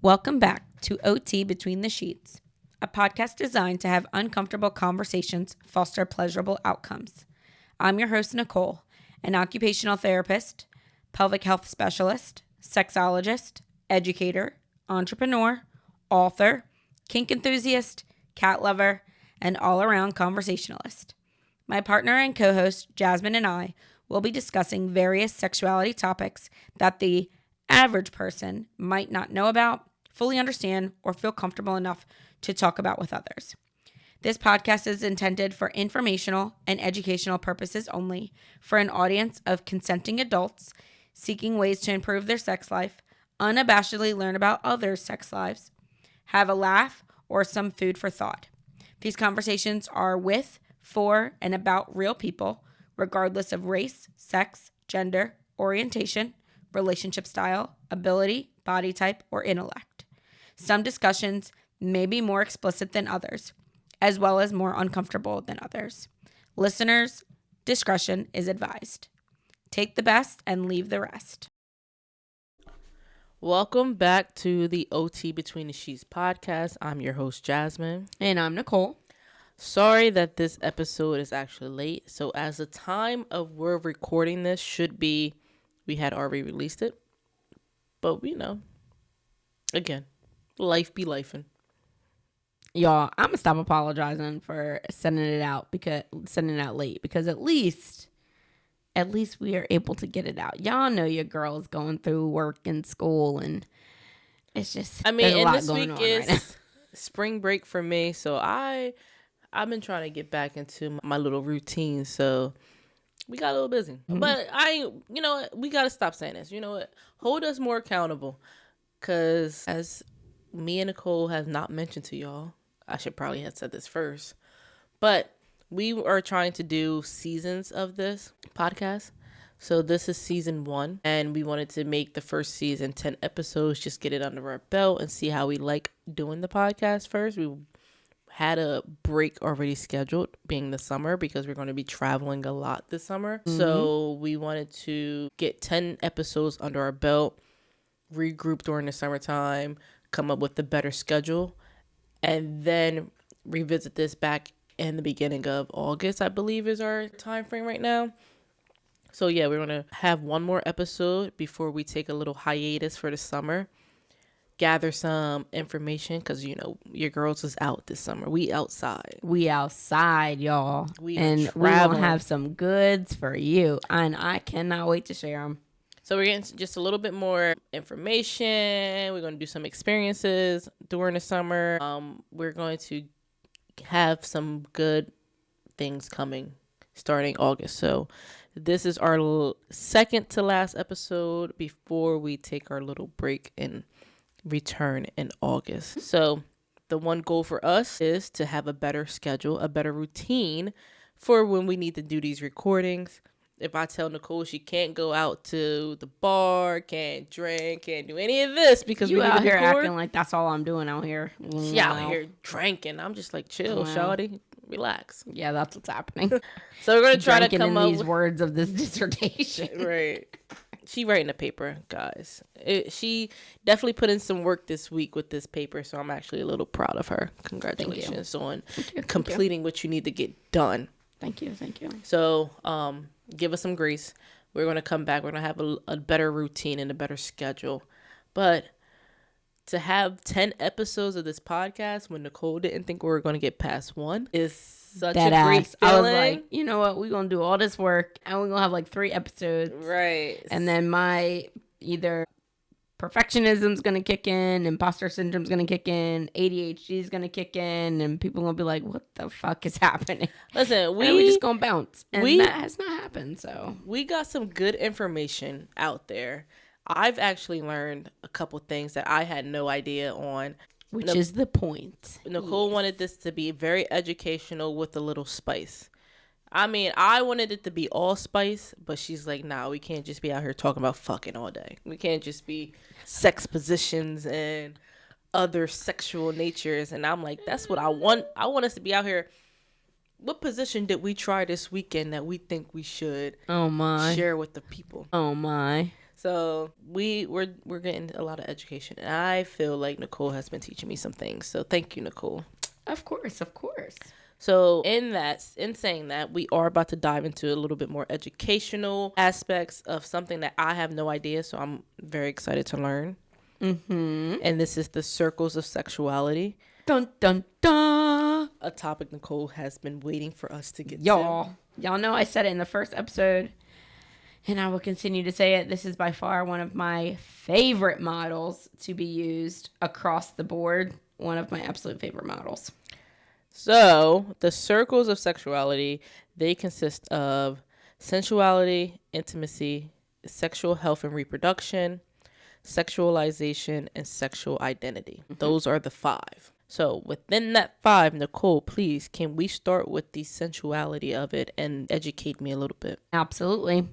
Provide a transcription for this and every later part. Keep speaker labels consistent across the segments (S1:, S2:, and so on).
S1: Welcome back to OT Between the Sheets, a podcast designed to have uncomfortable conversations foster pleasurable outcomes. I'm your host, Nicole, an occupational therapist, pelvic health specialist, sexologist, educator, entrepreneur, author, kink enthusiast, cat lover, and all-around conversationalist. My partner and co-host, Jasmine and I, will be discussing various sexuality topics that the average person might not know about, fully understand, or feel comfortable enough to talk about with others. This podcast is intended for informational and educational purposes only, for an audience of consenting adults seeking ways to improve their sex life, unabashedly learn about others' sex lives, have a laugh, or some food for thought. These conversations are with, for, and about real people, regardless of race, sex, gender, orientation, relationship style, ability, body type, or intellect. Some discussions may be more explicit than others, as well as more uncomfortable than others. Listeners' discretion is advised. Take the best and leave the rest.
S2: Welcome back to the OT Between the Sheets podcast. I'm your host, Jasmine.
S1: And I'm Nicole.
S2: Sorry that this episode is actually late. So as the time of we're recording this should be, we had already released it. But again, life be lifing.
S1: Y'all, I'm gonna stop apologizing for sending it out late because at least we are able to get it out. Y'all know your girl's going through work and school, and it's just
S2: and this week is spring break for me, so I've been trying to get back into my little routine, so we got a little busy. Mm-hmm. But we got to stop saying this. You know what? Hold us more accountable, because as me and Nicole have not mentioned to y'all, I should probably have said this first, but we are trying to do seasons of this podcast. So this is season 1, and we wanted to make the first season 10 episodes, just get it under our belt and see how we like doing the podcast first. We had a break already scheduled, being the summer, because we're going to be traveling a lot this summer. Mm-hmm. So we wanted to get 10 episodes under our belt, regroup during the summertime, come up with a better schedule, and then revisit this back in the beginning of August, I believe is our time frame right now. So yeah, we're going to have one more episode before we take a little hiatus for the summer. Gather some information, because your girls is out this summer. We outside,
S1: y'all. We gonna have some goods for you, and I cannot wait to share them.
S2: So we're getting just a little bit more information. We're going to do some experiences during the summer. We're going to have some good things coming starting August. So this is our second to last episode before we take our little break and return in August. So the one goal for us is to have a better schedule, a better routine for when we need to do these recordings. If I tell Nicole she can't go out to the bar, can't drink, can't do any of this because
S1: you
S2: we need
S1: out
S2: to
S1: here
S2: record,
S1: acting like that's all I'm doing out here.
S2: She out here drinking. I'm just like, chill, shawty, relax.
S1: Yeah, that's what's happening.
S2: So we're gonna try to come up
S1: these words of this dissertation.
S2: Right. She writing a paper, guys. She definitely put in some work this week with this paper, so I'm actually a little proud of her. Congratulations on completing what you need to get done.
S1: Thank you.
S2: So, give us some grace. We're going to come back. We're going to have a better routine and a better schedule. But to have 10 episodes of this podcast when Nicole didn't think we were going to get past 1 is such a great feeling.
S1: I was like, you know what? We're going to do all this work and we're going to have like 3 episodes.
S2: Right.
S1: And then my either perfectionism's going to kick in, imposter syndrome's going to kick in, ADHD's going to kick in, and people going to be like, what the fuck is happening?
S2: Listen,
S1: we just going to bounce. And that has not happened, so.
S2: We got some good information out there. I've actually learned a couple things that I had no idea on.
S1: Which is the point.
S2: Nicole wanted this to be very educational with a little spice. I mean, I wanted it to be all spice, but she's like, nah, we can't just be out here talking about fucking all day. We can't just be sex positions and other sexual natures. And I'm like, that's what I want. I want us to be out here. What position did we try this weekend that we think we should share with the people?
S1: Oh, my.
S2: So we're getting a lot of education, and I feel like Nicole has been teaching me some things. So thank you, Nicole.
S1: Of course.
S2: So in saying that, we are about to dive into a little bit more educational aspects of something that I have no idea. So I'm very excited to learn.
S1: Mm-hmm.
S2: And this is the circles of sexuality.
S1: Dun, dun, dun.
S2: A topic Nicole has been waiting for us to get to.
S1: Y'all know I said it in the first episode, and I will continue to say it. This is by far one of my favorite models to be used across the board. One of my absolute favorite models.
S2: So the circles of sexuality, they consist of sensuality, intimacy, sexual health and reproduction, sexualization, and sexual identity. Mm-hmm. Those are the 5. So within that 5, Nicole, please, can we start with the sensuality of it and educate me a little bit?
S1: Absolutely.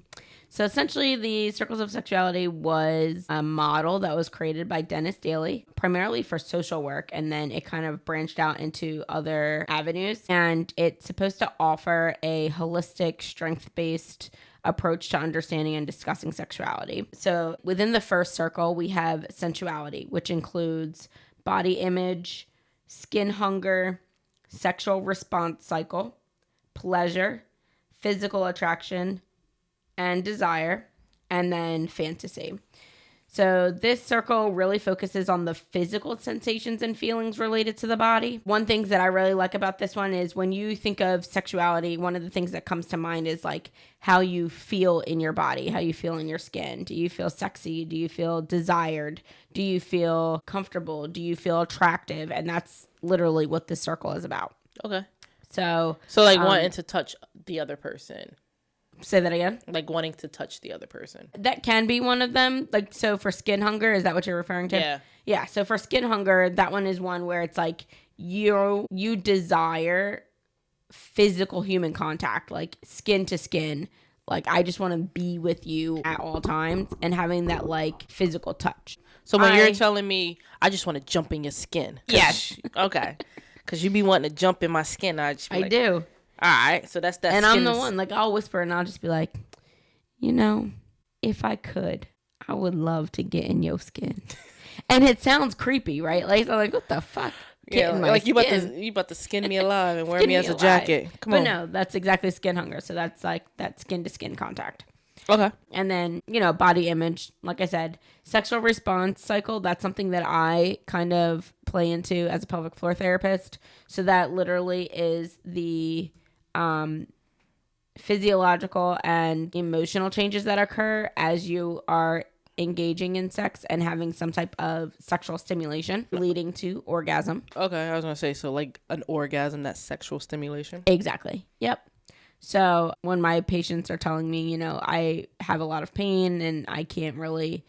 S1: So essentially, the Circles of Sexuality was a model that was created by Dennis Daly, primarily for social work, and then it kind of branched out into other avenues. And it's supposed to offer a holistic, strength-based approach to understanding and discussing sexuality. So within the first circle, we have sensuality, which includes body image, skin hunger, sexual response cycle, pleasure, physical attraction, and desire, and then fantasy. So this circle really focuses on the physical sensations and feelings related to the body. One thing that I really like about this one is when you think of sexuality, one of the things that comes to mind is like how you feel in your body, how you feel in your skin. Do you feel sexy? Do you feel desired? Do you feel comfortable? Do you feel attractive? And that's literally what this circle is about.
S2: Okay.
S1: So
S2: like wanting to touch the other person.
S1: Say that again.
S2: Like wanting to touch the other person.
S1: That can be one of them. Like, so for skin hunger, is that what you're referring to?
S2: Yeah.
S1: Yeah. So for skin hunger, that one is one where it's like you desire physical human contact, like skin to skin. Like, I just want to be with you at all times and having that like physical touch.
S2: So when you're telling me, I just want to jump in your skin.
S1: Yes.
S2: Okay. Because you be wanting to jump in my skin. I
S1: do.
S2: All right, so that's that.
S1: And I'm the one, like, I'll whisper and I'll just be like, you know, if I could, I would love to get in your skin. And it sounds creepy, right? Like, I'm like, what the fuck?
S2: Yeah, like you about to skin me alive and wear me as a jacket. Come on.
S1: But no, that's exactly skin hunger. So that's like that skin to skin contact.
S2: Okay.
S1: And then, body image, like I said, sexual response cycle, that's something that I kind of play into as a pelvic floor therapist. So that literally is the physiological and emotional changes that occur as you are engaging in sex and having some type of sexual stimulation leading to orgasm.
S2: Okay, I was gonna say, so like an orgasm, that's sexual stimulation.
S1: Exactly. Yep. So when my patients are telling me, I have a lot of pain and I can't really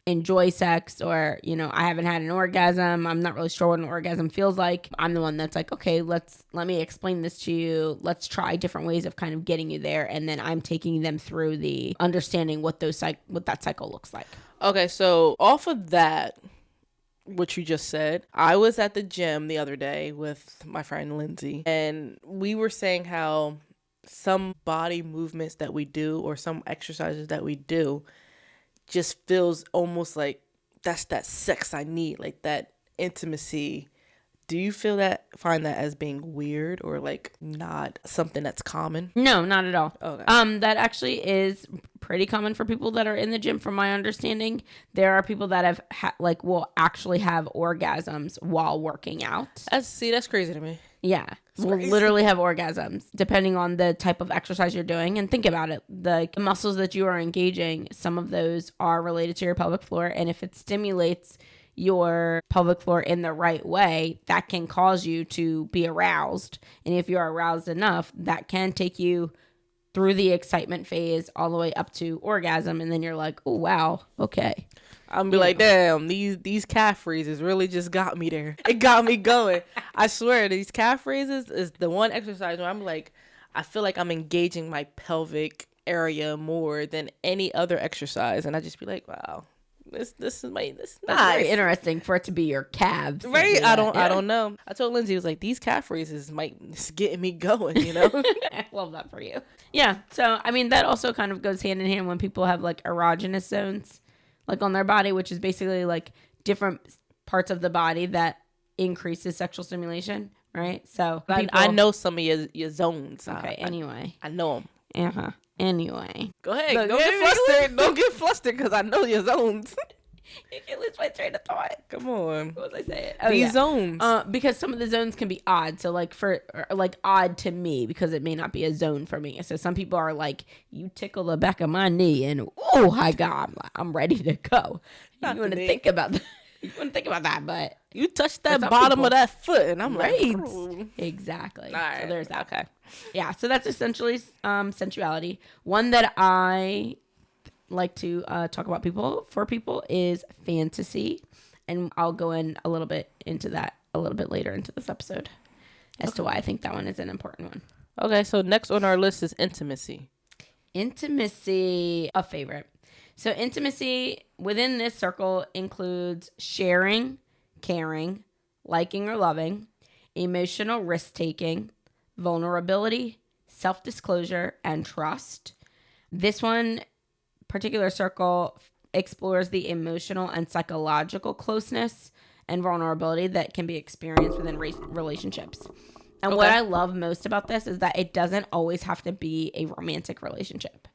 S1: enjoy sex, or I haven't had an orgasm, I'm not really sure what an orgasm feels like, I'm the one that's like, okay, let me explain this to you, let's try different ways of kind of getting you there, and then I'm taking them through the understanding what that cycle looks like.
S2: Okay, so off of that, what you just said, I was at the gym the other day with my friend Lindsay, and we were saying how some body movements that we do or some exercises that we do just feels almost like that's that sex I need, like that intimacy. Do you find that as being weird or like not something that's common?
S1: No, not at all.
S2: Okay.
S1: That actually is pretty common for people that are in the gym, from my understanding. There are people that have will actually have orgasms while working out.
S2: That's crazy to me.
S1: Yeah. Will literally have orgasms depending on the type of exercise you're doing. And think about it. The muscles that you are engaging, some of those are related to your pelvic floor. And if it stimulates your pelvic floor in the right way, that can cause you to be aroused. And if you're aroused enough, that can take you through the excitement phase all the way up to orgasm. And then you're like, oh, wow. Okay.
S2: I'm be like, damn, these calf raises really just got me there. It got me going. I swear, these calf raises is the one exercise where I'm like, I feel like I'm engaging my pelvic area more than any other exercise. And I just be like, wow, This is
S1: That's
S2: nice.
S1: very interesting for it to be your calves.
S2: Right? I don't know. I told Lindsay, it was like, these calf raises might getting me going,
S1: I love that for you. Yeah. So, I mean, that also kind of goes hand in hand when people have like erogenous zones, like on their body, which is basically like different parts of the body that increases sexual stimulation, right? So,
S2: I know some of your zones.
S1: Okay. Anyway.
S2: I know them.
S1: Anyway.
S2: Go ahead. Don't get flustered. Don't get flustered because I know your zones.
S1: You can lose my train of thought.
S2: Come on.
S1: What was I saying?
S2: These zones.
S1: Because some of the zones can be odd. So like odd to me because it may not be a zone for me. So some people are like, you tickle the back of my knee and oh my God, I'm ready to go. You wouldn't think about that. You wouldn't think about that, but
S2: you touch that bottom of that foot and I'm
S1: right.
S2: like, oh.
S1: Exactly.
S2: All right.
S1: So there's that. Okay. Yeah. So that's essentially sensuality. One that I like to talk about for people is fantasy, and I'll go in a little bit into that a little bit later into this episode as to why I think that one is an important one.
S2: Okay, so next on our list is intimacy.
S1: Intimacy, a favorite. So intimacy within this circle includes sharing, caring, liking or loving, emotional risk-taking, vulnerability, self-disclosure, and trust. This one particular circle explores the emotional and psychological closeness and vulnerability that can be experienced within relationships. And what I love most about this is that it doesn't always have to be a romantic relationship.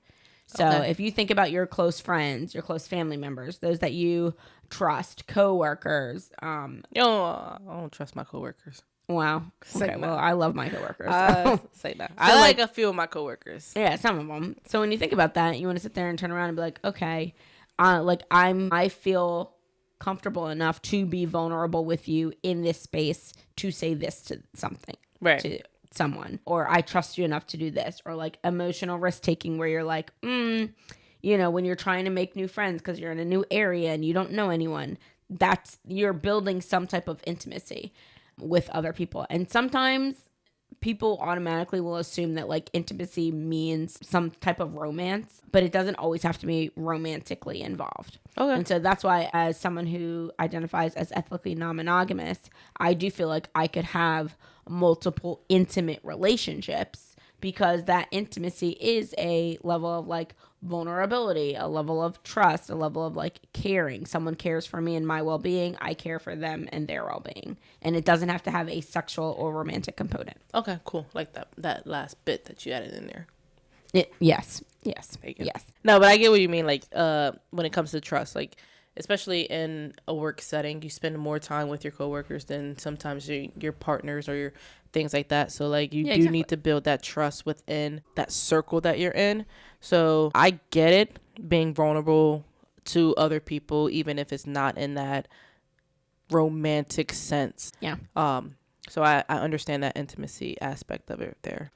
S1: So if you think about your close friends, your close family members, those that you trust, coworkers.
S2: I don't trust my coworkers.
S1: Wow. Okay. Well, I love my coworkers.
S2: Say that. I like a few of my coworkers.
S1: Yeah, some of them. So when you think about that, you want to sit there and turn around and be like, okay, I feel comfortable enough to be vulnerable with you in this space to say this to something,
S2: right?
S1: To someone, or I trust you enough to do this, or like emotional risk taking where you're like, when you're trying to make new friends because you're in a new area and you don't know anyone, you're building some type of intimacy with other people. And sometimes people automatically will assume that like intimacy means some type of romance, but it doesn't always have to be romantically involved. Okay. And so that's why, as someone who identifies as ethically non-monogamous, I do feel like I could have multiple intimate relationships because that intimacy is a level of like vulnerability, a level of trust, a level of like caring. Someone cares for me and my well-being. I care for them and their well-being. And it doesn't have to have a sexual or romantic component.
S2: Okay, cool. Like that last bit that you added in there.
S1: Yes.
S2: No, but I get what you mean. Like, when it comes to trust, like, especially in a work setting, you spend more time with your coworkers than sometimes your partners or your things like that. So like you do need to build that trust within that circle that you're in. So I get it, being vulnerable to other people, even if it's not in that romantic sense.
S1: Yeah.
S2: So I understand that intimacy aspect of it there.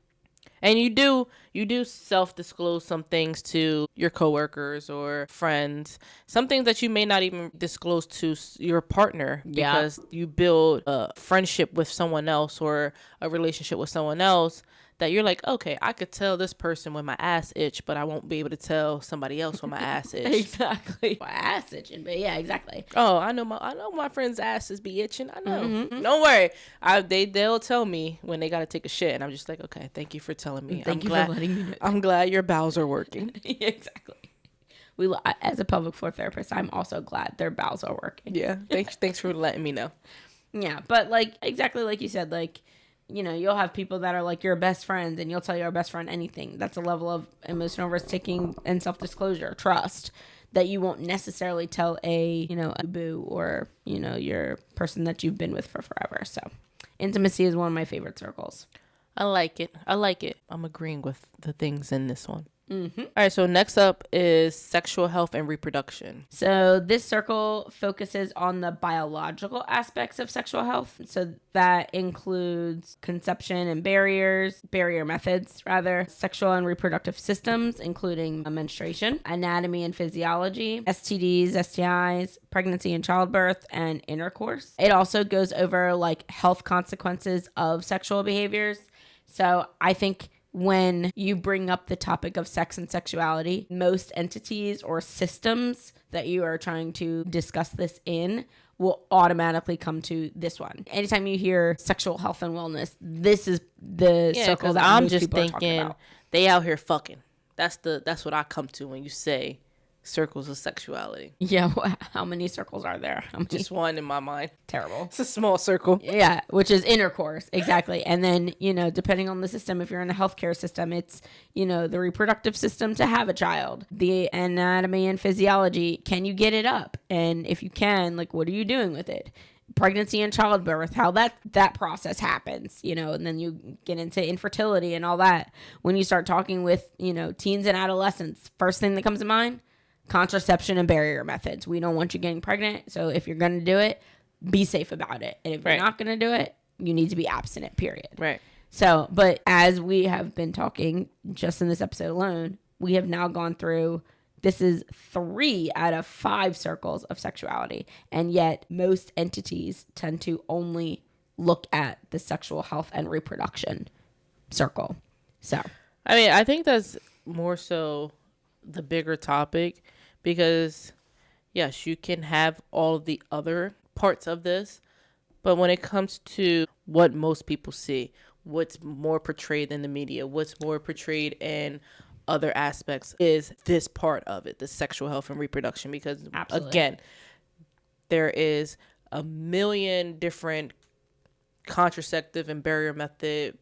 S2: And you do self-disclose some things to your coworkers or friends, some things that you may not even disclose to your partner because you build a friendship with someone else or a relationship with someone else that you're like, okay, I could tell this person when my ass itch, but I won't be able to tell somebody else when my ass itch.
S1: Exactly. My ass itching, but yeah, exactly.
S2: Oh, I know my friends' asses be itching. I know. Mm-hmm. Don't worry. They'll tell me when they gotta take a shit, and I'm just like, okay, thank you for telling me.
S1: Thank you for letting me know.
S2: I'm glad your bowels are working.
S1: Exactly. As a pelvic floor therapist, I'm also glad their bowels are working.
S2: Yeah. Thanks for letting me know.
S1: Yeah, but like exactly like you said, like, you'll have people that are like your best friends and you'll tell your best friend anything. That's a level of emotional risk-taking and self-disclosure, trust, that you won't necessarily tell a boo or, your person that you've been with for forever. So intimacy is one of my favorite circles.
S2: I like it. I'm agreeing with the things in this one. Mm-hmm. All right, so next up is sexual health and reproduction.
S1: So this circle focuses on the biological aspects of sexual health. So that includes conception and barrier methods, sexual and reproductive systems, including menstruation, anatomy and physiology, STDs, STIs, pregnancy and childbirth, and intercourse. It also goes over like health consequences of sexual behaviors. So I think when you bring up the topic of sex and sexuality, most entities or systems that you are trying to discuss this in will automatically come to this one. Anytime you hear sexual health and wellness, this is the circle that
S2: I'm
S1: most
S2: just
S1: people are talking
S2: thinking
S1: about.
S2: they out here fucking. That's what I come to when you say circles of sexuality.
S1: Yeah, how many circles are there?
S2: Just one in my mind.
S1: Terrible.
S2: It's a small circle.
S1: Yeah, which is intercourse, exactly. And then, depending on the system, if you're in a healthcare system, it's, the reproductive system to have a child, the anatomy and physiology, can you get it up? And if you can, like, what are you doing with it? Pregnancy and childbirth, how that process happens, and then you get into infertility and all that. When you start talking with, teens and adolescents, first thing that comes to mind, contraception and barrier methods. We don't want you getting pregnant. So if you're going to do it, be safe about it. And if you're not going to do it, you need to be abstinent, period.
S2: Right.
S1: So, but as we have been talking just in this episode alone, we have now gone through, this is 3 out of 5 circles of sexuality. And yet most entities tend to only look at the sexual health and reproduction circle. So,
S2: I mean, I think that's more so the bigger topic, because yes, you can have all of the other parts of this, but when it comes to what most people see, what's more portrayed in the media, what's more portrayed in other aspects, is this part of it, the sexual health and reproduction. Because
S1: absolutely.
S2: Again, there is a million different contraceptive and barrier method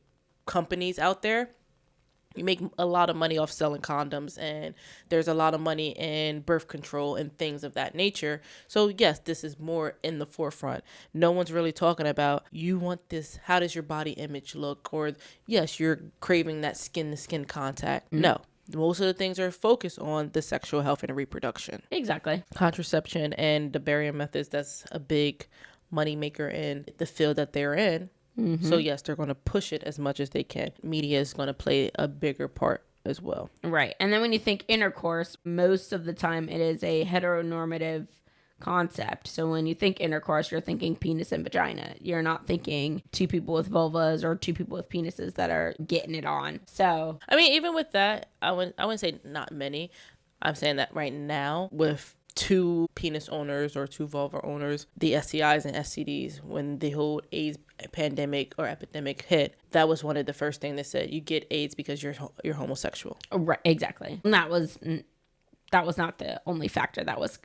S2: companies out there. You make a lot of money off selling condoms, and there's a lot of money in birth control and things of that nature. So yes, this is more in the forefront. No one's really talking about, you want this, how does your body image look? Or yes, you're craving that skin to skin contact. Mm-hmm. No, most of the things are focused on the sexual health and reproduction.
S1: Exactly.
S2: Contraception and the barrier methods, that's a big money maker in the field that they're in. Mm-hmm. So yes, they're going to push it as much as they can. Media is going to play a bigger part as well.
S1: Right. And then when you think intercourse, most of the time it is a heteronormative concept. So when you think intercourse, you're thinking penis and vagina. You're not thinking 2 people with vulvas or 2 people with penises that are getting it on. So,
S2: I mean, even with that, I wouldn't say not many. I'm saying that right now with 2 penis owners or 2 vulva owners, the STIs and STDs, when the whole AIDS pandemic or epidemic hit, that was one of the first things they said, you get AIDS because you're homosexual.
S1: Right, exactly. And that was not the only factor that was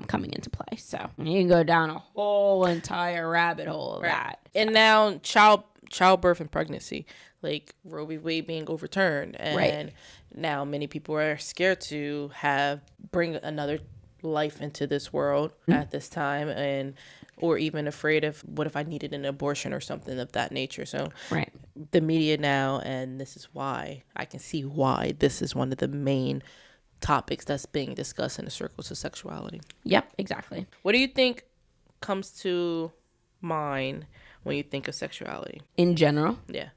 S1: coming into play. So you can go down a whole entire rabbit hole of that. So.
S2: And now childbirth and pregnancy, like Roe v. Wade being overturned, and now many people are scared to bring another life into this world at this time, or even afraid of, what if I needed an abortion or something of that nature. So the media now, and this is why I can see why this is one of the main topics that's being discussed in the circles of sexuality.
S1: Yep, exactly.
S2: What do you think comes to mind when you think of sexuality?
S1: In general?
S2: Yeah.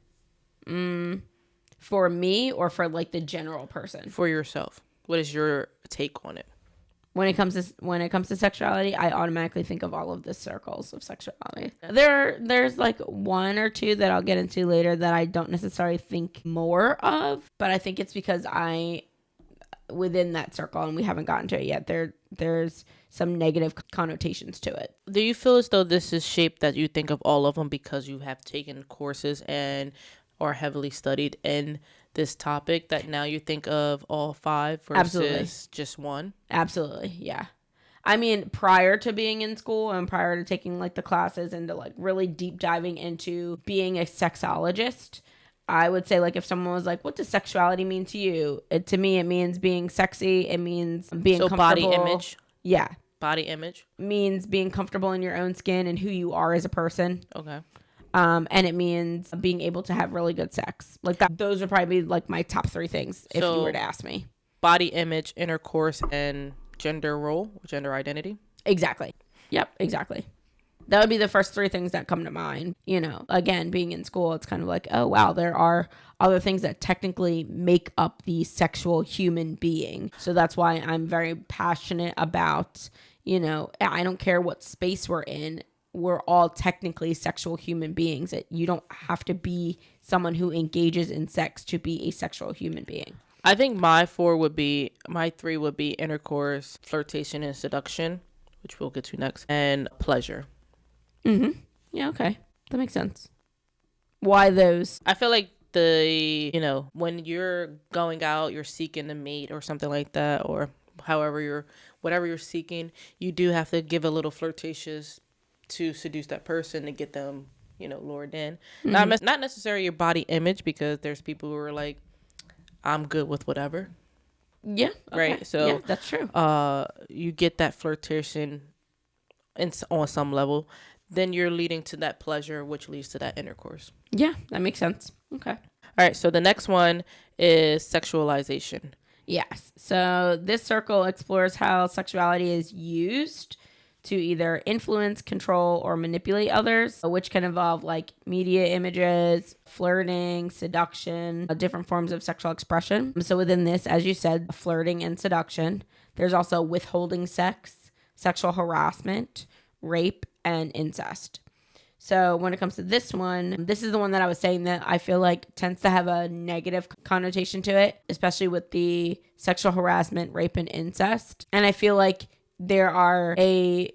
S1: For me, or for like the general person?
S2: For yourself. What is your take on it?
S1: When it comes to sexuality, I automatically think of all of the circles of sexuality. There's like 1 or 2 that I'll get into later that I don't necessarily think more of, but I think it's because within that circle, and we haven't gotten to it yet, there's some negative connotations to it.
S2: Do you feel as though this is shaped that you think of all of them because you have taken courses and are heavily studied in this topic, that now you think of all 5 versus
S1: Absolutely.
S2: Just 1?
S1: Absolutely, yeah. I mean, prior to being in school and prior to taking like the classes and to like really deep diving into being a sexologist, I would say, like, if someone was like, what does sexuality mean to you? To me, it means being sexy. It means being comfortable.
S2: Body image?
S1: Yeah.
S2: Body image?
S1: Means being comfortable in your own skin and who you are as a person.
S2: Okay.
S1: And it means being able to have really good sex. Like that. Those would probably be like my top 3 things if you were to ask me.
S2: Body image, intercourse, and gender role, gender identity?
S1: Exactly. Yep, exactly. That would be the first 3 things that come to mind. Again, being in school, it's kind of like, oh, wow, there are other things that technically make up the sexual human being. So that's why I'm very passionate about, I don't care what space we're in. we're all technically sexual human beings. That you don't have to be someone who engages in sex to be a sexual human being.
S2: I think my three would be intercourse, flirtation, and seduction, which we'll get to next, and pleasure.
S1: Mm-hmm. Yeah, okay. That makes sense. Why those?
S2: I feel like when you're going out, you're seeking a mate or something like that, or whatever you're seeking, you do have to give a little flirtatious to seduce that person to get them, lured in. Mm-hmm. Not necessarily your body image, because there's people who are like, I'm good with whatever.
S1: Yeah. Okay.
S2: Right. So
S1: yeah, that's true.
S2: You get that flirtation on some level, then you're leading to that pleasure, which leads to that intercourse.
S1: Yeah, that makes sense. Okay.
S2: All right. So the next one is sexualization.
S1: Yes. So this circle explores how sexuality is used to either influence, control, or manipulate others, which can involve like media images, flirting, seduction, different forms of sexual expression. So within this, as you said, flirting and seduction, there's also withholding sex, sexual harassment, rape, and incest. So when it comes to this one, this is the one that I was saying that I feel like tends to have a negative connotation to it, especially with the sexual harassment, rape, and incest. And I feel like there are a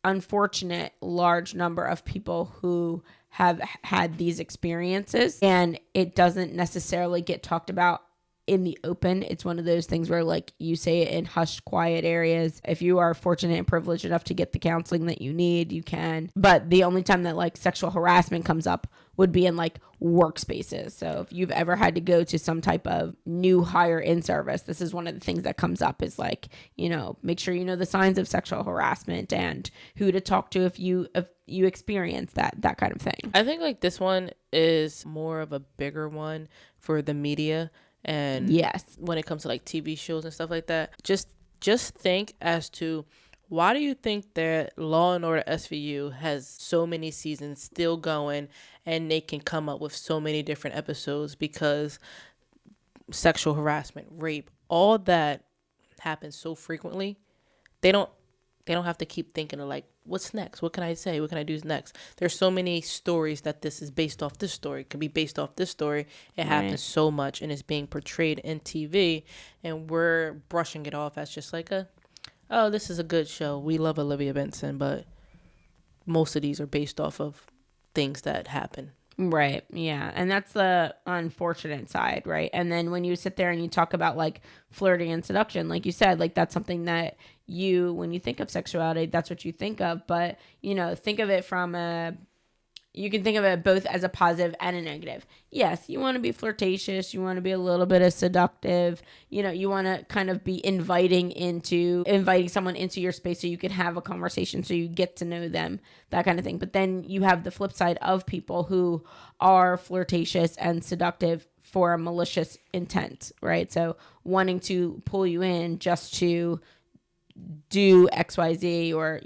S1: unfortunate large number of people who have had these experiences, and it doesn't necessarily get talked about in the open. It's one of those things where like you say it in hushed, quiet areas. If you are fortunate and privileged enough to get the counseling that you need, you can. But the only time that like sexual harassment comes up would be in like workspaces. So if you've ever had to go to some type of new hire in service, this is one of the things that comes up is like, make sure you know the signs of sexual harassment and who to talk to if you experience that kind of thing.
S2: I think like this one is more of a bigger one for the media. And
S1: yes,
S2: when it comes to like TV shows and stuff like that, just think as to why do you think that Law and Order SVU has so many seasons still going, and they can come up with so many different episodes? Because sexual harassment, rape, all that happens so frequently. They don't have to keep thinking of like, what's next? What can I say? What can I do next? There's so many stories that this is based off this story. It could be based off this story. It happens so much, and it's being portrayed in TV, and we're brushing it off as just like this is a good show. We love Olivia Benson, but most of these are based off of things that happen.
S1: Right. Yeah. And that's the unfortunate side. Right. And then when you sit there and you talk about like flirting and seduction, like you said, like that's something that when you think of sexuality, that's what you think of. But, think of it you can think of it both as a positive and a negative. Yes, you want to be flirtatious. You want to be a little bit of seductive. You want to kind of be inviting someone into your space so you can have a conversation, so you get to know them, that kind of thing. But then you have the flip side of people who are flirtatious and seductive for a malicious intent, right? So wanting to pull you in just to do XYZ or,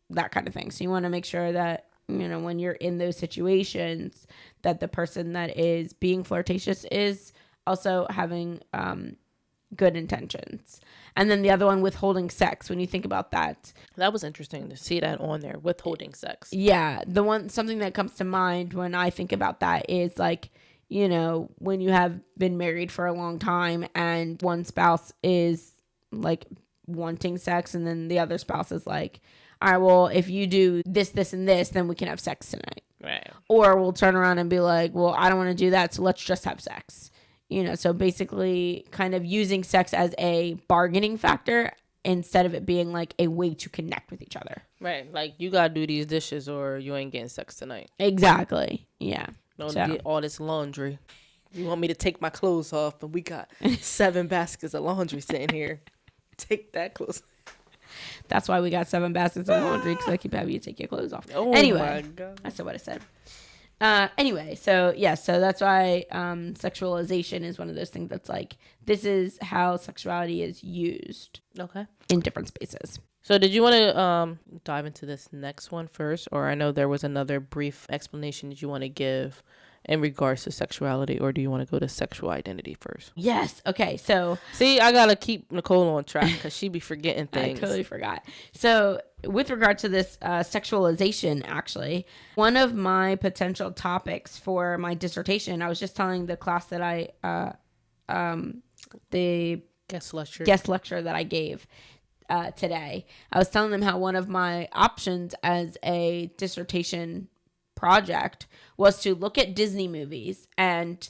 S1: that kind of thing. So you want to make sure that, when you're in those situations, that the person that is being flirtatious is also having good intentions. And then the other one, withholding sex. When you think about that
S2: was interesting to see that on there, withholding sex.
S1: Yeah, something that comes to mind when I think about that is like, when you have been married for a long time and one spouse is like wanting sex, and then the other spouse is like, all right, well, if you do this, this, and this, then we can have sex tonight.
S2: Right.
S1: Or we'll turn around and be like, well, I don't want to do that, so let's just have sex. So basically kind of using sex as a bargaining factor instead of it being like a way to connect with each other.
S2: Right. Like, you got to do these dishes or you ain't getting sex tonight.
S1: Exactly. Yeah.
S2: Don't get all this laundry. You want me to take my clothes off, but we got 7 baskets of laundry sitting here. Take that clothes.
S1: That's why we got 7 baskets of laundry, because I keep having you take your clothes off.
S2: Oh,
S1: anyway,
S2: my God.
S1: That's what I said. Anyway, so that's why sexualization is one of those things that's like, this is how sexuality is used.
S2: Okay.
S1: In different spaces.
S2: So did you want to dive into this next one first? Or I know there was another brief explanation that you want to give in regards to sexuality, or do you want to go to sexual identity first?
S1: Yes. Okay. So
S2: see, I got to keep Nicole on track because she be forgetting things.
S1: I totally forgot. So with regard to this sexualization, actually, one of my potential topics for my dissertation, I was just telling the class that the
S2: Guest
S1: lecture that I gave today, I was telling them how one of my options as a dissertation project was to look at Disney movies and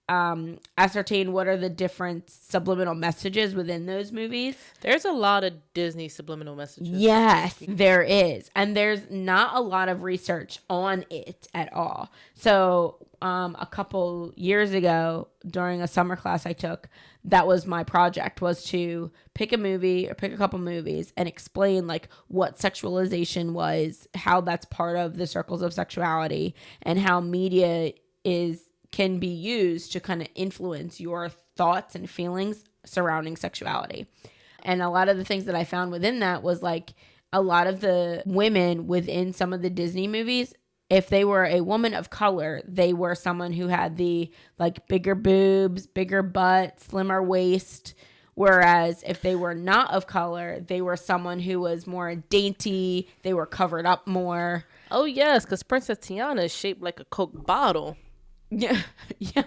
S1: ascertain what are the different subliminal messages within those movies.
S2: There's a lot of Disney subliminal messages.
S1: Yes, there is. And there's not a lot of research on it at all. So a couple years ago during a summer class I took, that was my project, was to pick a movie or pick a couple movies and explain like what sexualization was, how that's part of the circles of sexuality, and how media can be used to kind of influence your thoughts and feelings surrounding sexuality. And a lot of the things that I found within that was like a lot of the women within some of the Disney movies, if they were a woman of color, they were someone who had the like bigger boobs, bigger butt, slimmer waist. Whereas if they were not of color, they were someone who was more dainty. They were covered up more.
S2: Oh, yes, because Princess Tiana is shaped like a Coke bottle.
S1: Yeah. Yeah.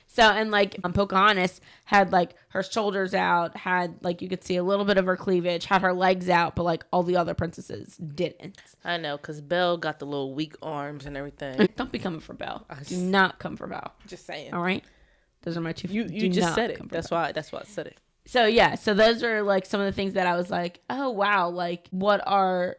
S1: So, and like Pocahontas had like her shoulders out, had like you could see a little bit of her cleavage, had her legs out, but like all the other princesses didn't.
S2: I know, because Belle got the little weak arms and everything.
S1: Don't be coming for Belle. Do not come for Belle.
S2: Just saying.
S1: All right? Those are my two.
S2: You just said it. That's why I said it.
S1: So, yeah. So those are like some of the things that I was like, oh, wow. Like, what are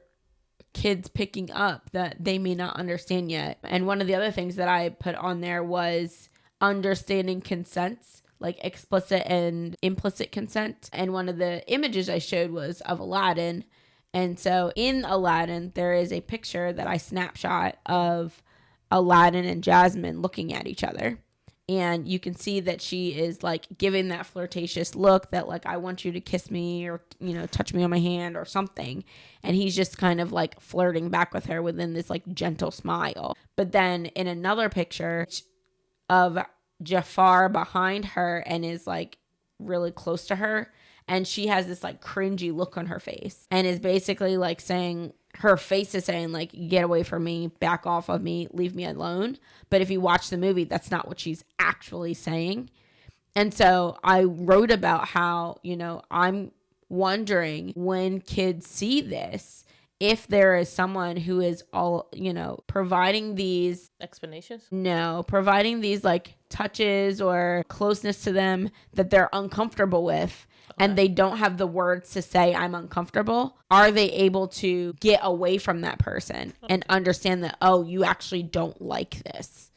S1: kids picking up that they may not understand yet? And one of the other things that I put on there was understanding consents, like explicit and implicit consent. And one of the images I showed was of Aladdin. And so in Aladdin, there is a picture that I snapshot of Aladdin and Jasmine looking at each other. And you can see that she is like giving that flirtatious look that like, I want you to kiss me or, you know, touch me on my hand or something. And he's just kind of like flirting back with her within this like gentle smile. But then in another picture of Jafar behind her and is like really close to her, and she has this like cringy look on her face and is basically like saying, her face is saying like, get away from me, back off of me, leave me alone. But if you watch the movie, that's not what she's actually saying. And so I wrote about how, you know, I'm wondering when kids see this, if there is someone who is all, you know, providing these
S2: explanations,
S1: providing these like touches or closeness to them that they're uncomfortable with, and they don't have the words to say, I'm uncomfortable. Are they able to get away from that person and understand that, oh, you actually don't like this?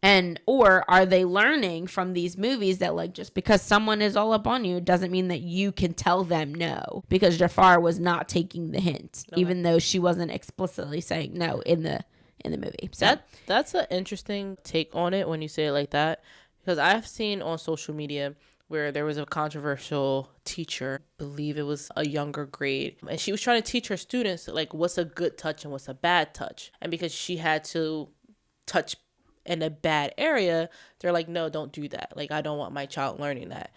S1: And, or are they learning from these movies that like, just because someone is all up on you doesn't mean that you can tell them no, because Jafar was not taking the hint, even though she wasn't explicitly saying no in the movie. So
S2: that's an interesting take on it when you say it like that, because I've seen on social media where there was a controversial teacher, I believe it was a younger grade, and she was trying to teach her students like what's a good touch and what's a bad touch. And because she had to touch in a bad area, they're like, no, don't do that. Like, I don't want my child learning that.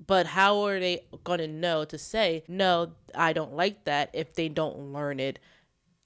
S2: But how are they gonna know to say, no, I don't like that, if they don't learn it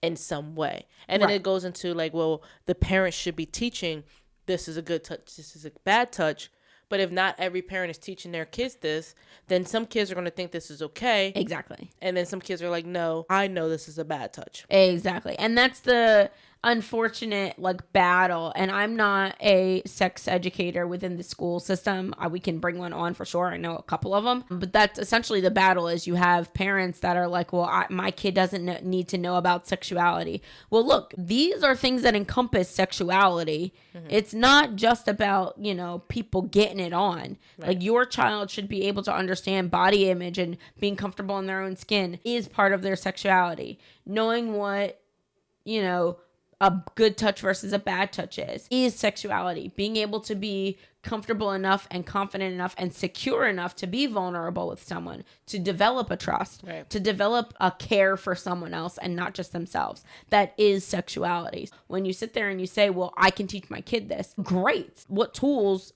S2: in some way? And then it goes into like, well, the parents should be teaching, this is a good touch, this is a bad touch. But if not every parent is teaching their kids this, then some kids are going to think this is okay.
S1: Exactly.
S2: And then some kids are like, no, I know this is a bad touch.
S1: Exactly. And that's the unfortunate like battle. And I'm not a sex educator within the school system. We can bring one on for sure. I know a couple of them. But that's essentially the battle, is you have parents that are like, well, my kid doesn't need to know about sexuality. Well, look, these are things that encompass sexuality. Mm-hmm. It's not just about, you know, people getting it on. Right. Like, your child should be able to understand body image and being comfortable in their own skin is part of their sexuality. Knowing what, you know, a good touch versus a bad touch is sexuality. Being able to be comfortable enough and confident enough and secure enough to be vulnerable with someone, to develop a trust, to develop a care for someone else and not just themselves. That is sexuality. When you sit there and you say, well, I can teach my kid this, great. What tools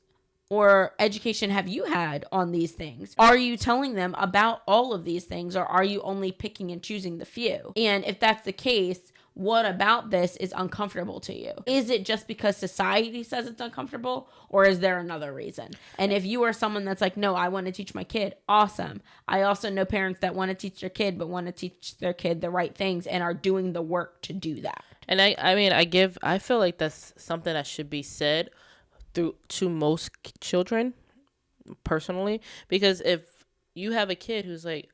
S1: or education have you had on these things? Are you telling them about all of these things, or are you only picking and choosing the few? And if that's the case, what about this is uncomfortable to you? Is it just because society says it's uncomfortable, or is there another reason? And if you are someone that's like, no, I want to teach my kid, awesome. I also know parents that want to teach their kid, but want to teach their kid the right things and are doing the work to do that.
S2: And I feel like that's something that should be said to most children, personally, because if you have a kid who's like,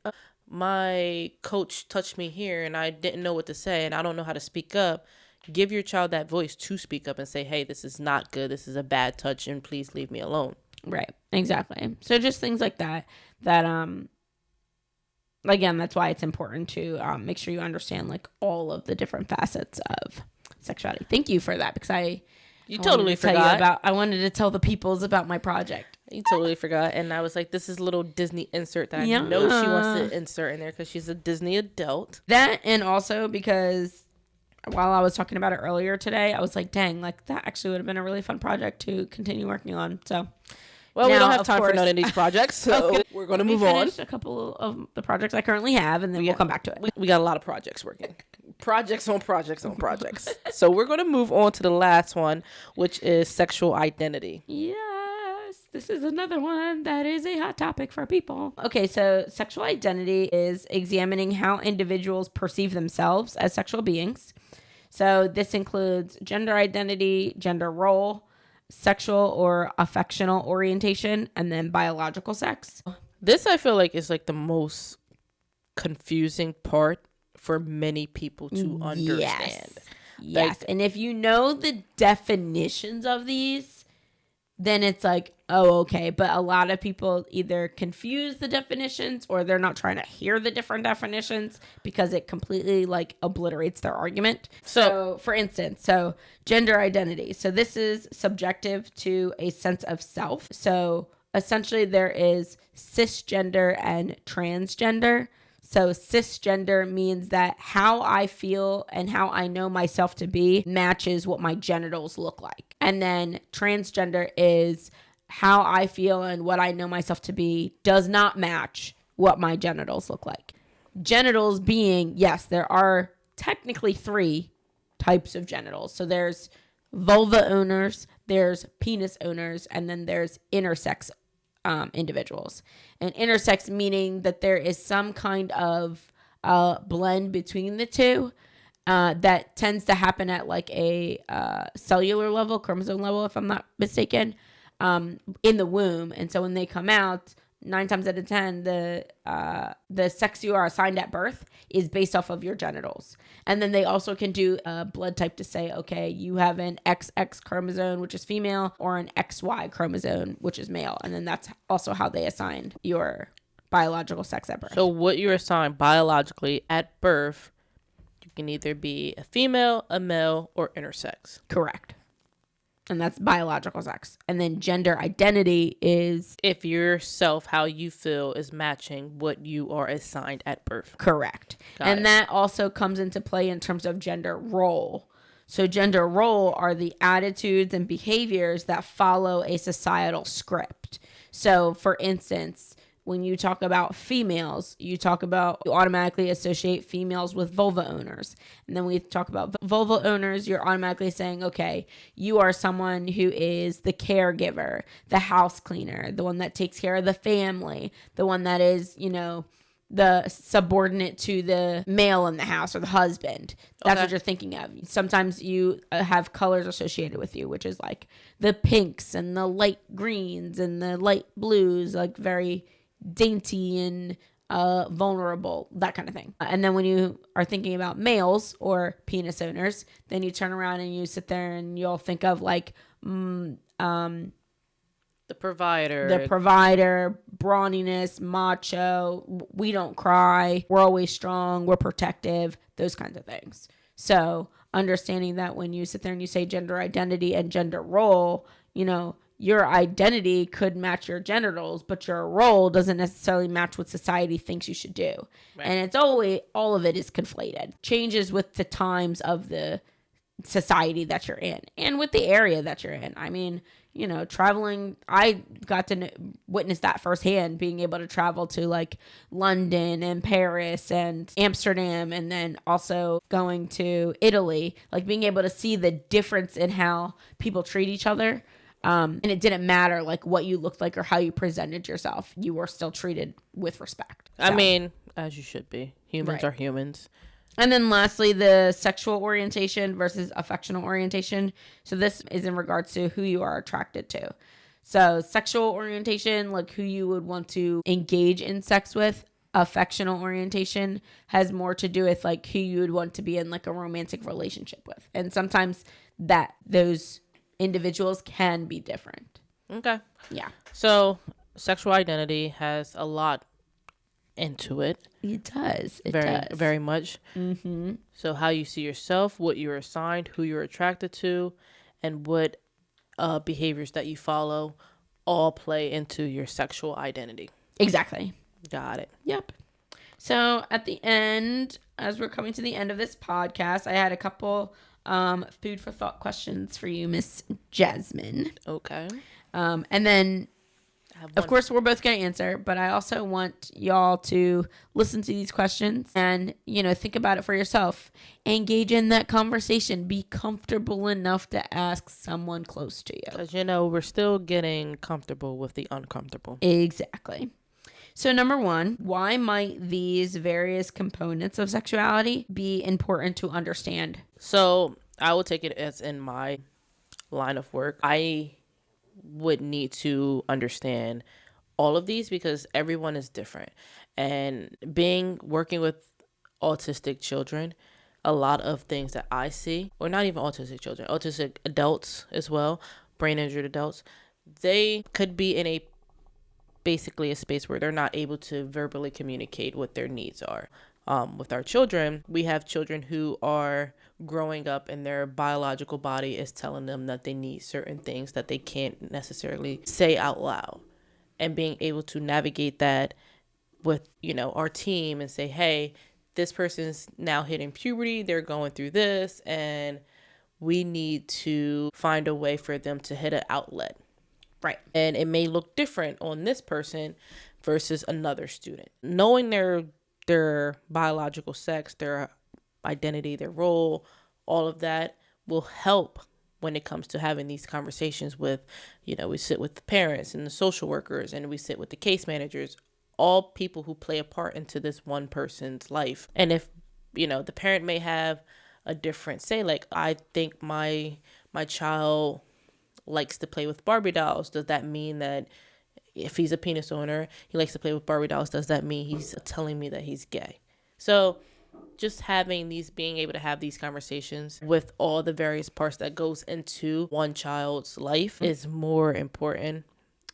S2: my coach touched me here and I didn't know what to say and I don't know how to speak up, give your child that voice to speak up and say, hey, this is not good, this is a bad touch, and please leave me alone.
S1: Right, exactly. So just things like that again, that's why it's important to make sure you understand like all of the different facets of sexuality. Thank you for that, because I
S2: totally forgot.
S1: I wanted to tell the peoples about my project.
S2: You totally forgot. And I was like, this is a little Disney insert that I know she wants to insert in there because she's a Disney adult.
S1: That, and also because while I was talking about it earlier today, I was like, dang, like that actually would have been a really fun project to continue working on. So,
S2: well, we don't have time for none of these projects, so we're going to move on.
S1: A couple of the projects I currently have, and then we'll come back to it.
S2: We got a lot of projects working. Projects on projects on projects. So we're going to move on to the last one, which is sexual identity.
S1: Yes, this is another one that is a hot topic for people. Okay, so sexual identity is examining how individuals perceive themselves as sexual beings. So this includes gender identity, gender role, sexual or affectional orientation, and then biological sex.
S2: This I feel like is like the most confusing part for many people to understand.
S1: Yes. And if you know the definitions of these, then it's like, oh, okay. But a lot of people either confuse the definitions or they're not trying to hear the different definitions because it completely like obliterates their argument. So for instance, gender identity. So this is subjective to a sense of self. So essentially there is cisgender and transgender. So cisgender means that how I feel and how I know myself to be matches what my genitals look like. And then transgender is how I feel and what I know myself to be does not match what my genitals look like. Genitals being, yes, there are technically 3 types of genitals. So there's vulva owners, there's penis owners, and then there's intersex individuals. And intersex meaning that there is some kind of blend between the two that tends to happen at like a cellular level, chromosome level, if I'm not mistaken, in the womb. And so when they come out, 9 times out of 10, the sex you are assigned at birth is based off of your genitals. And then they also can do a blood type to say, okay, you have an XX chromosome, which is female, or an XY chromosome, which is male. And then that's also how they assign your biological sex at birth.
S2: So what you're assigned biologically at birth, you can either be a female, a male, or intersex.
S1: Correct. And that's biological sex. And then gender identity is
S2: if yourself, how you feel, is matching what you are assigned at birth.
S1: Correct. And that also comes into play in terms of gender role. So gender role are the attitudes and behaviors that follow a societal script. So for instance, when you talk about females, you automatically associate females with vulva owners. And then we talk about vulva owners, you're automatically saying, okay, you are someone who is the caregiver, the house cleaner, the one that takes care of the family, the one that is, the subordinate to the male in the house or the husband. That's what you're thinking of. Sometimes you have colors associated with you, which is like the pinks and the light greens and the light blues, like very dainty and vulnerable, that kind of thing. And then when you are thinking about males or penis owners, then you turn around and you sit there and you'll think of like the provider, brawniness, macho, we don't cry, we're always strong, we're protective, those kinds of things. So understanding that when you sit there and you say gender identity and gender role, your identity could match your genitals, but your role doesn't necessarily match what society thinks you should do. Right. And it's always, all of it is conflated. Changes with the times of the society that you're in and with the area that you're in. I mean, traveling. I got to witness that firsthand, being able to travel to like London and Paris and Amsterdam, and then also going to Italy, like being able to see the difference in how people treat each other. And it didn't matter like what you looked like or how you presented yourself. You were still treated with respect.
S2: I mean, as you should be. Humans are humans.
S1: And then lastly, the sexual orientation versus affectional orientation. So this is in regards to who you are attracted to. So sexual orientation, like who you would want to engage in sex with. Affectional orientation has more to do with like who you would want to be in like a romantic relationship with. And sometimes those individuals can be different.
S2: Okay.
S1: Yeah.
S2: So sexual identity has a lot into it.
S1: It does. It
S2: very,
S1: does.
S2: very much. Mm-hmm. So how you see yourself, what you're assigned, who you're attracted to, and what behaviors that you follow all play into your sexual identity.
S1: Exactly.
S2: Got it.
S1: Yep. So at the end, as we're coming to the end of this podcast, I had a couple food for thought questions for you, Miss Jasmine.
S2: Okay.
S1: And then, of course, we're both going to answer, but I also want y'all to listen to these questions and, think about it for yourself. Engage in that conversation. Be comfortable enough to ask someone close to you.
S2: Because, we're still getting comfortable with the uncomfortable.
S1: Exactly. So number 1, why might these various components of sexuality be important to understand?
S2: So I will take it as in my line of work. I would need to understand all of these because everyone is different. And working with autistic children, a lot of things that I see, or not even autistic children, autistic adults as well, brain injured adults, they could be in basically a space where they're not able to verbally communicate what their needs are. With our children, we have children who are growing up and their biological body is telling them that they need certain things that they can't necessarily say out loud. And being able to navigate that with, our team and say, hey, this person's now hitting puberty, they're going through this, and we need to find a way for them to hit an outlet.
S1: Right.
S2: And it may look different on this person versus another student. Knowing their biological sex, their identity, their role, all of that will help when it comes to having these conversations with, we sit with the parents and the social workers and we sit with the case managers, all people who play a part into this one person's life. And if, the parent may have a different say, like, I think my child likes to play with Barbie dolls. Does that mean that if he's a penis owner, he likes to play with Barbie dolls? Does that mean he's telling me that he's gay? So just being able to have these conversations with all the various parts that goes into one child's life is more important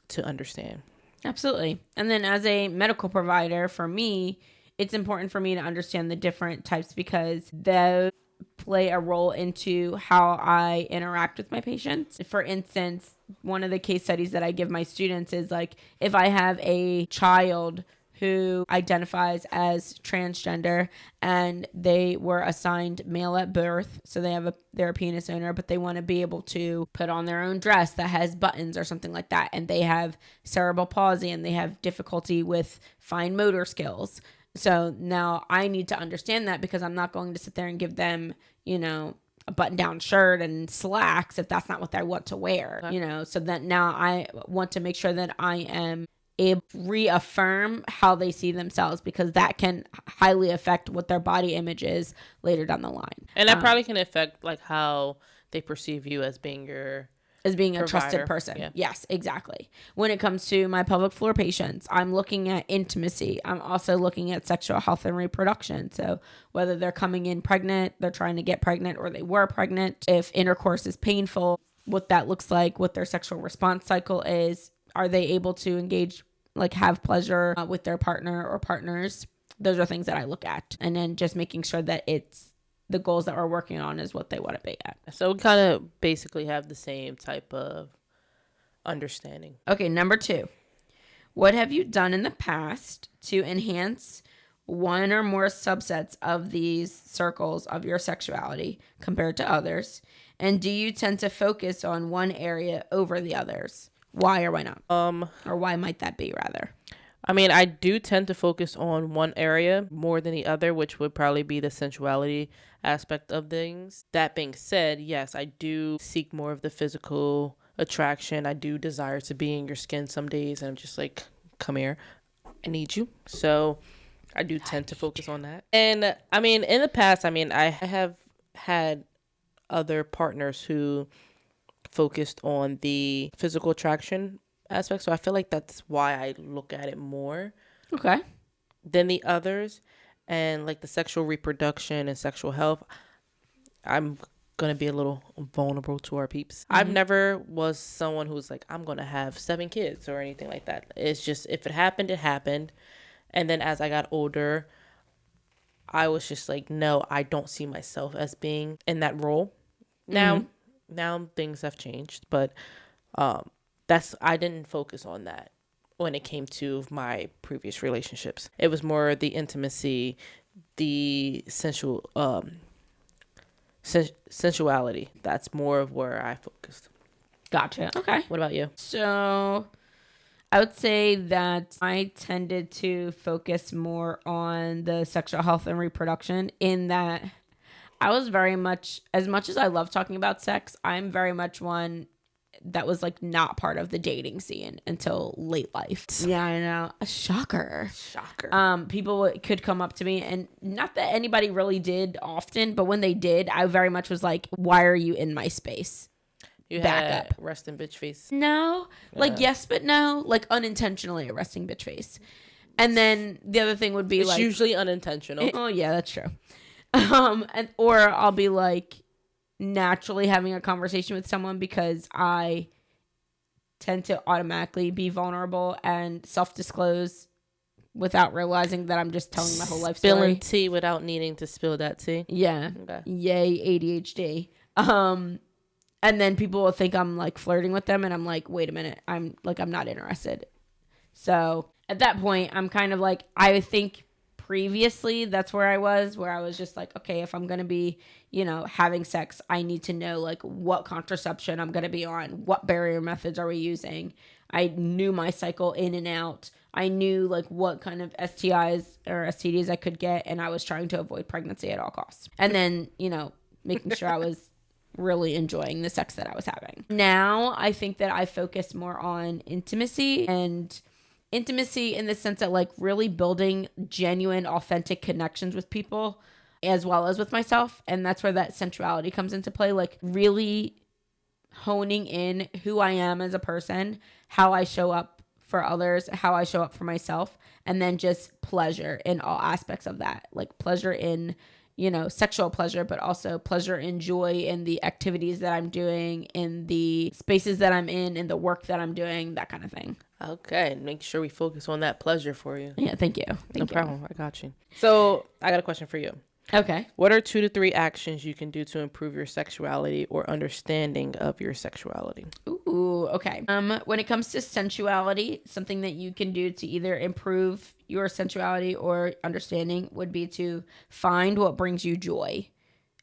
S2: to understand.
S1: Absolutely. And then as a medical provider, for me, it's important for me to understand the different types because those play a role into how I interact with my patients. For instance, one of the case studies that I give my students is like if I have a child who identifies as transgender and they were assigned male at birth, so they're a penis owner, but they want to be able to put on their own dress that has buttons or something like that, and they have cerebral palsy and they have difficulty with fine motor skills. So now I need to understand that because I'm not going to sit there and give them, a button-down shirt and slacks if that's not what they want to wear, So that now I want to make sure that I am able to reaffirm how they see themselves because that can highly affect what their body image is later down the line.
S2: And that probably can affect like how they perceive you as being
S1: a trusted person. Yeah. Yes, exactly. When it comes to my pelvic floor patients, I'm looking at intimacy. I'm also looking at sexual health and reproduction. So whether they're coming in pregnant, they're trying to get pregnant, or they were pregnant, if intercourse is painful, what that looks like, what their sexual response cycle is, are they able to engage, like have pleasure with their partner or partners? Those are things that I look at. And then just making sure that it's the goals that we're working on is what they want to be at.
S2: So we kind of basically have the same type of understanding.
S1: Okay, number 2. What have you done in the past to enhance one or more subsets of these circles of your sexuality compared to others? And do you tend to focus on one area over the others? Why or why not? Or why might that be, rather?
S2: I mean, I do tend to focus on one area more than the other, which would probably be the sensuality aspect of things. That being said, yes, I do seek more of the physical attraction. I do desire to be in your skin some days, and I'm just like, come here, I need you. So I do tend to focus on that. And I mean, in the past, I mean, I have had other partners who focused on the physical attraction aspect. So I feel like that's why I look at it more
S1: Okay.
S2: than the others. And like the sexual reproduction and sexual health, I'm gonna be a little vulnerable to our peeps. I've never was someone who's like, I'm gonna have 7 kids or anything like that. It's just, if it happened, it happened. And then as I got older, I was just like, no, I don't see myself as being in that role. Now things have changed, but I didn't focus on that when it came to my previous relationships. It was more the intimacy, the sensuality. That's more of where I focused.
S1: Gotcha. Okay.
S2: What about you?
S1: So I would say that I tended to focus more on the sexual health and reproduction, in that I was very much as I love talking about sex, I'm very much one that was like not part of the dating scene until late life. Yeah, I know. A shocker. People could come up to me, and not that anybody really did often, but when they did, I very much was like, why are you in my space?
S2: You
S1: Back
S2: had
S1: up.
S2: resting bitch face.
S1: No, like yes, but no, like unintentionally a resting bitch face. And then the other thing would be
S2: It's
S1: like,
S2: usually unintentional.
S1: oh yeah, that's true. Or I'll be like naturally having a conversation with someone because I tend to automatically be vulnerable and self-disclose without realizing that I'm just telling my whole life story.
S2: Spilling tea without needing to spill that tea.
S1: Yeah.
S2: Okay.
S1: Yay, ADHD. And then people will think I'm like flirting with them, and I'm like, wait a minute, I'm not interested. So at that point, I'm kind of like, I think previously that's where I was just like, okay, if I'm going to be, having sex, I need to know like what contraception I'm going to be on, what barrier methods are we using. I knew my cycle in and out. I knew like what kind of STIs or STDs I could get, and I was trying to avoid pregnancy at all costs. And then, making sure I was really enjoying the sex that I was having. Now I think that I focus more on intimacy in the sense that like really building genuine, authentic connections with people as well as with myself. And that's where that sensuality comes into play, like really honing in who I am as a person, how I show up for others, how I show up for myself, and then just pleasure in all aspects of that, like pleasure in sexual pleasure, but also pleasure and joy in the activities that I'm doing, in the spaces that I'm in the work that I'm doing, that kind of thing.
S2: Okay, make sure we focus on that pleasure for you.
S1: Yeah, thank you.
S2: No problem. I got you. So I got a question for you.
S1: Okay.
S2: What are 2 to 3 actions you can do to improve your sexuality or understanding of your sexuality?
S1: Ooh, okay. When it comes to sensuality, something that you can do to either improve your sensuality or understanding would be to find what brings you joy.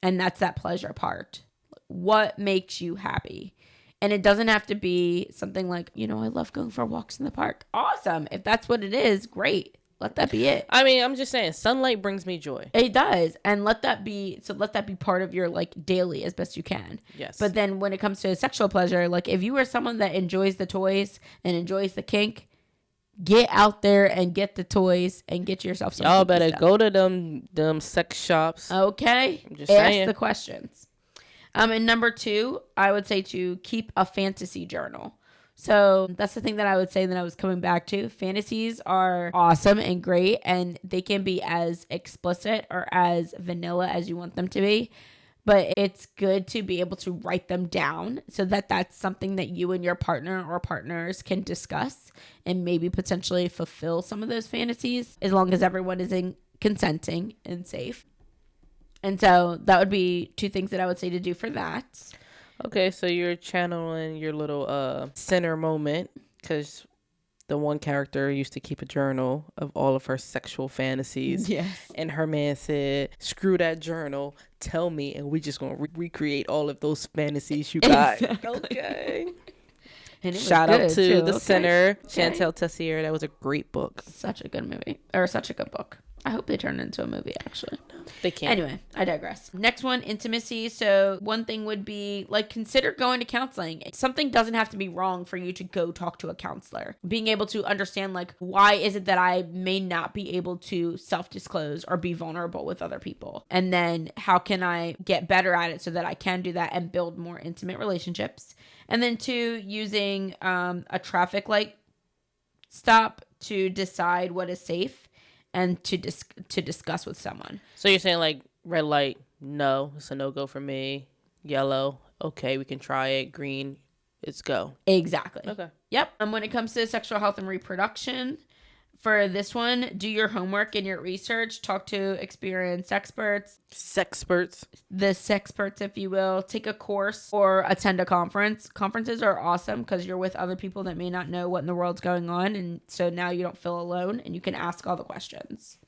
S1: And that's that pleasure part. What makes you happy? And it doesn't have to be something like, I love going for walks in the park. Awesome. If that's what it is, great. Let that be it.
S2: I mean, I'm just saying, sunlight brings me joy.
S1: It does. And let that be part of your like daily as best you can.
S2: Yes.
S1: But then when it comes to sexual pleasure, like if you are someone that enjoys the toys and enjoys the kink, get out there and get the toys and get yourself some.
S2: Y'all better go to them sex shops.
S1: Okay.
S2: I'm just
S1: Ask
S2: saying.
S1: the questions. And number 2, I would say to keep a fantasy journal. So that's the thing that I would say that I was coming back to. Fantasies are awesome and great, and they can be as explicit or as vanilla as you want them to be. But it's good to be able to write them down so that that's something that you and your partner or partners can discuss and maybe potentially fulfill some of those fantasies, as long as everyone is consenting and safe. And so that would be 2 things that I would say to do for that.
S2: Okay, so you're channeling your little center moment, because the one character used to keep a journal of all of her sexual fantasies.
S1: Yes.
S2: And her man said, screw that journal, tell me, and we just gonna recreate all of those fantasies you got.
S1: Exactly.
S2: Okay.
S1: And it was
S2: Shout out
S1: good,
S2: to
S1: too.
S2: the
S1: Okay.
S2: center,
S1: Okay.
S2: Chantel Tessier. That was a great book.
S1: Such a good movie. Or such a good book. I hope they turn it into a movie, actually.
S2: They can't.
S1: Anyway, I digress. Next one, intimacy. So one thing would be, like, consider going to counseling. Something doesn't have to be wrong for you to go talk to a counselor. Being able to understand, like, why is it that I may not be able to self-disclose or be vulnerable with other people? And then how can I get better at it so that I can do that and build more intimate relationships? And then 2, using a traffic light stop to decide what is safe and to discuss with someone.
S2: So you're saying like red light, no, it's a no-go for me. Yellow, okay, we can try it. Green, it's go.
S1: Exactly.
S2: Okay.
S1: Yep. And when it comes to sexual health and reproduction, for this one, do your homework and your research. Talk to experienced experts.
S2: Sexperts.
S1: The sexperts, if you will. Take a course or attend a conference. Conferences are awesome because you're with other people that may not know what in the world's going on. And so now you don't feel alone and you can ask all the questions.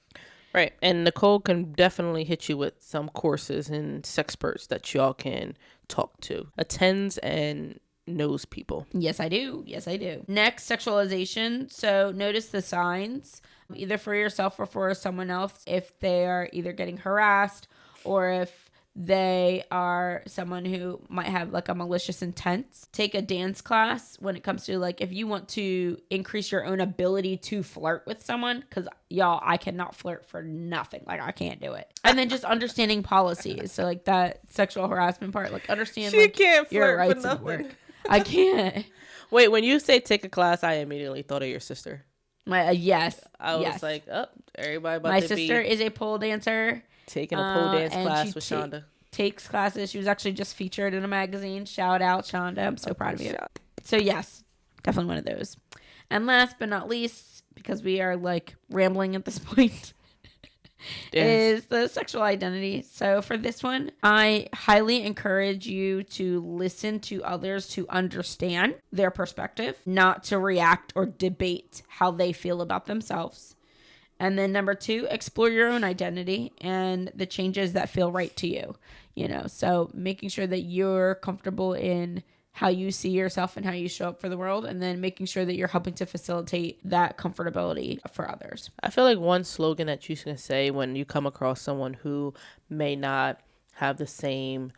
S2: Right. And Nicole can definitely hit you with some courses and sexperts that y'all can talk to. Attends and knows people.
S1: Yes, I do. Yes, I do. Next, sexualization. So notice the signs, either for yourself or for someone else, if they are either getting harassed or if they are someone who might have like a malicious intent. Take a dance class when it comes to like if you want to increase your own ability to flirt with someone, because y'all, I cannot flirt for nothing. Like I can't do it. And then just understanding policies. So like that sexual harassment part, like understand
S2: She
S1: like
S2: can't
S1: your
S2: flirt
S1: rights
S2: for
S1: at
S2: nothing.
S1: work. I can't.
S2: Wait, when you say take a class, I immediately thought of your sister.
S1: My yes,
S2: I was
S1: yes.
S2: like, oh, everybody about
S1: My
S2: to
S1: sister
S2: be
S1: is a pole dancer.
S2: taking a pole dance
S1: and
S2: class
S1: she
S2: with Shonda.
S1: Takes classes. She was actually just featured in a magazine. Shout out, Shonda. I'm so proud of you. So yes, definitely one of those. And last but not least, because we are like rambling at this point, is the sexual identity. So for this one, I highly encourage you to listen to others to understand their perspective, not to react or debate how they feel about themselves. And then number 2, explore your own identity and the changes that feel right to you. You know, so making sure that you're comfortable in how you see yourself and how you show up for the world, and then making sure that you're helping to facilitate that comfortability for others.
S2: I feel like one slogan that you can say when you come across someone who may not have the same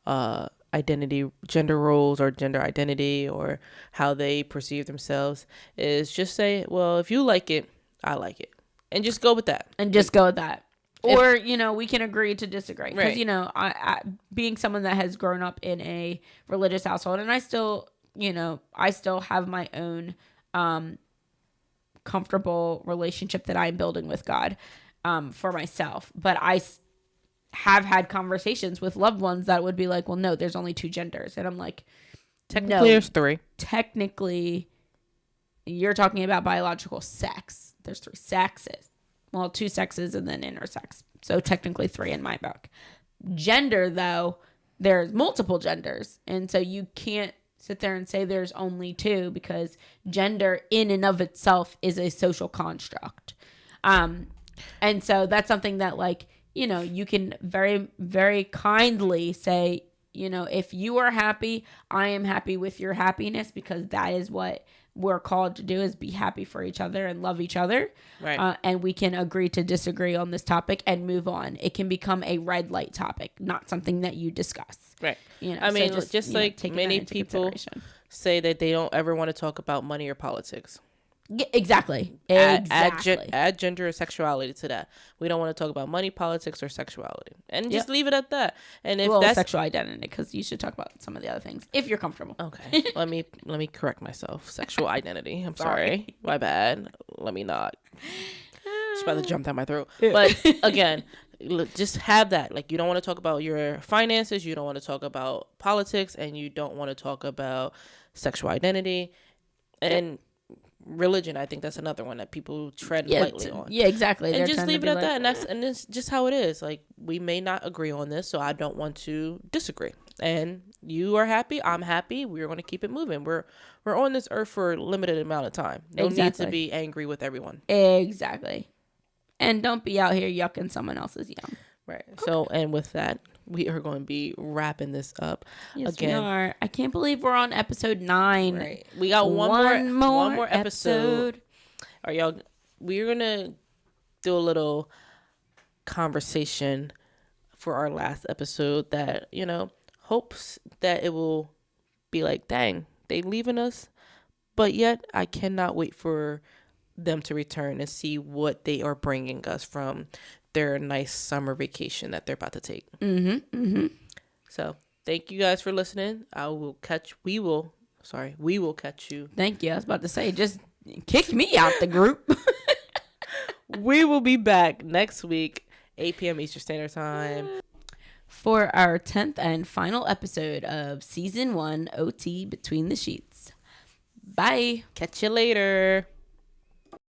S2: identity, gender roles or gender identity or how they perceive themselves is just say, well, if you like it, I like it. And just go with that.
S1: And just go with that. Or, you know, we can agree to disagree. Because,
S2: Right.
S1: you know, I being someone that has grown up in a religious household, and I still, you know, I still have my own comfortable relationship that I'm building with God for myself. But I have had conversations with loved ones that would be like, well, no, there's only 2 genders. And I'm like,
S2: Technically, there's 3.
S1: Technically, you're talking about biological sex. There's 3 sexes. Well, 2 sexes and then intersex. So technically 3 in my book. Gender, though, there's multiple genders. And so you can't sit there and say there's only 2 because gender in and of itself is a social construct. And so that's something that, like, you know, you can very, very kindly say, you know, if you are happy, I am happy with your happiness, because that is what we're called to do, is be happy for each other and love each other.
S2: Right.
S1: And we can agree to disagree on this topic and move on. It can become a red light topic, not something that you discuss.
S2: Right.
S1: You know,
S2: I mean,
S1: so
S2: just like many people say that they don't ever want to talk about money or politics.
S1: Yeah, exactly.
S2: Add gender or sexuality to that. We don't want to talk about money, politics, or sexuality, and just leave it at that. And if that's
S1: sexual identity, because you should talk about some of the other things if you're comfortable.
S2: Okay, let me correct myself. Sexual identity. I'm sorry. My bad. Let me not. She's about to jump down my throat. But again, just have that. Like, you don't want to talk about your finances. You don't want to talk about politics, and you don't want to talk about sexual identity. And religion, I think that's another one that people tread lightly on.
S1: Yeah, exactly.
S2: And
S1: They're
S2: just leave it at that.
S1: like,
S2: And it's just how it is. Like, we may not agree on this, so I don't want to disagree. And you are happy, I'm happy. We're going to keep it moving. We're on this earth for a limited amount of time. No need to be angry with everyone.
S1: Exactly. And don't be out here yucking someone else's yum.
S2: Right. Okay. So, and with that, we are going to be wrapping this up.
S1: Yes,
S2: again.
S1: We are. I can't believe we're on episode 9.
S2: Right. We got one more episode. Are y'all? We're gonna do a little conversation for our last episode. That hopes that it will be like, dang, they leaving us, but yet I cannot wait for them to return and see what they are bringing us from their nice summer vacation that they're about to take. So thank you guys for listening. We will catch you.
S1: Thank you. I was about to say, just kick me out the group.
S2: We will be back next week, 8 p.m. Eastern Standard Time,
S1: for our 10th and final episode of season 1 OT Between the Sheets. Bye.
S2: Catch you later.